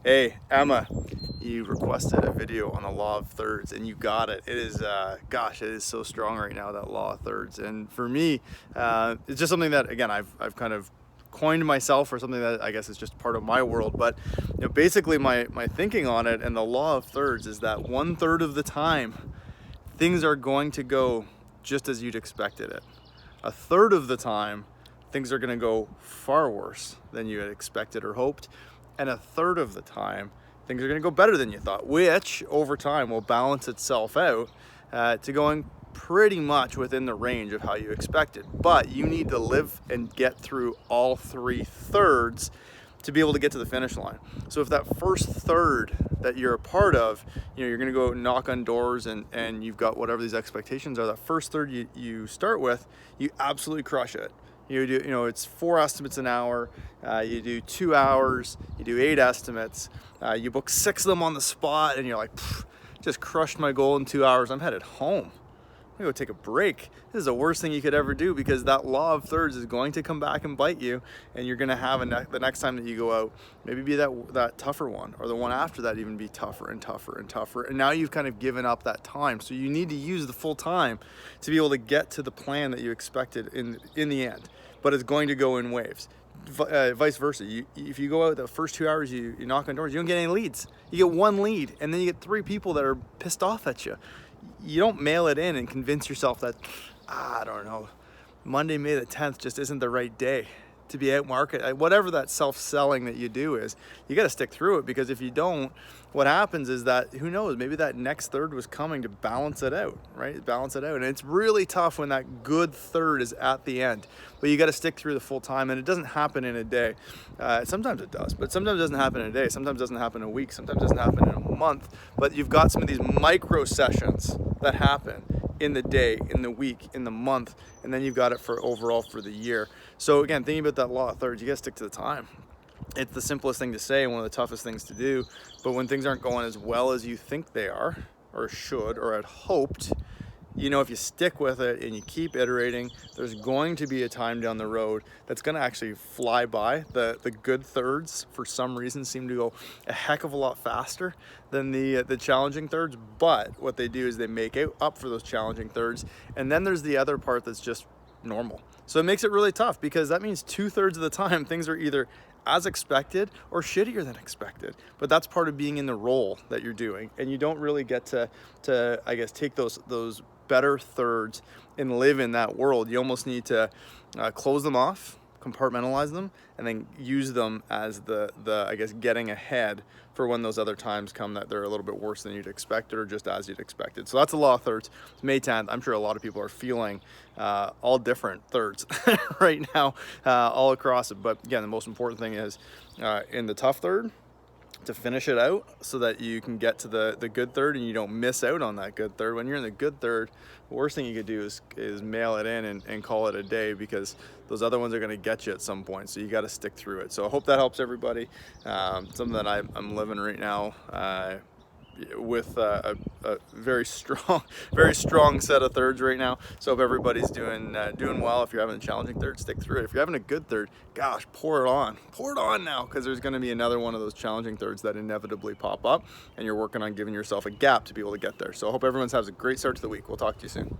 Hey, Emma, you requested a video on the law of thirds and you got it. It is, gosh, it is so strong right now, that law of thirds. And for me, it's just something that, again, I've kind of coined myself, or something that I guess is just part of my world. But basically my thinking on it and the law of thirds is that 1/3 of the time, things are going to go just as you'd expected it. 1/3 of the time, things are going to go far worse than you had expected or hoped. And 1/3 of the time, things are going to go better than you thought, which over time will balance itself out to going pretty much within the range of how you expected. But you need to live and get through all 3/3 to be able to get to the finish line. So if that first third that you're a part of, you're going to go knock on doors and you've got whatever these expectations are, that first third you start with, you absolutely crush it. You do, it's 4 estimates an hour. You do 2 hours. You do 8 estimates. You book 6 of them on the spot, and you're like, just crushed my goal in 2 hours. I'm headed home. I'm gonna go take a break. This is the worst thing you could ever do, because that law of thirds is going to come back and bite you, and you're gonna have the next time that you go out, maybe be that tougher one, or the one after that even be tougher and tougher and tougher. And now you've kind of given up that time. So you need to use the full time to be able to get to the plan that you expected in the end. But it's going to go in waves. Vice versa. If you go out the first 2 hours, you knock on doors, you don't get any leads. You get 1 lead, and then you get 3 people that are pissed off at you. You don't mail it in and convince yourself that, I don't know, Monday, May the 10th just isn't the right day to be out market. Whatever that self-selling that you do is, you got to stick through it, because if you don't, what happens is that, who knows, maybe that next third was coming to balance it out, right? Balance it out. And it's really tough when that good third is at the end, but you got to stick through the full time. And it doesn't happen in a day. Sometimes it does, but sometimes it doesn't happen in a day. Sometimes it doesn't happen in a week. Sometimes it doesn't happen in a month. But you've got some of these micro sessions that happen in the day, in the week, in the month, and then you've got it for overall for the year. So again, thinking about that law of thirds, you gotta stick to the time. It's the simplest thing to say and one of the toughest things to do, but when things aren't going as well as you think they are, or should, or had hoped, if you stick with it and you keep iterating, there's going to be a time down the road that's going to actually fly by. The good thirds, for some reason, seem to go a heck of a lot faster than the challenging thirds. But what they do is they make up for those challenging thirds. And then there's the other part that's just normal. So it makes it really tough, because that means 2/3 of the time things are either as expected or shittier than expected. But that's part of being in the role that you're doing, and you don't really get to I guess take those better thirds and live in that world. You almost need to close them off, compartmentalize them, and then use them as the I guess getting ahead for when those other times come that they're a little bit worse than you'd expected, or just as you'd expected. So that's a law of thirds. It's May 10th. I'm sure a lot of people are feeling all different thirds right now, all across it. But again, the most important thing is in the tough third, to finish it out so that you can get to the good third and you don't miss out on that good third. When you're in the good third, the worst thing you could do is mail it in and call it a day, because those other ones are going to get you at some point. So you got to stick through it. So I hope that helps everybody. Something that I'm living right now with a very strong set of thirds right now. So if everybody's doing well, if you're having a challenging third, stick through it. If you're having a good third, gosh, pour it on now, because there's going to be another one of those challenging thirds that inevitably pop up, and you're working on giving yourself a gap to be able to get there. So I hope everyone has a great start to the week. We'll talk to you soon.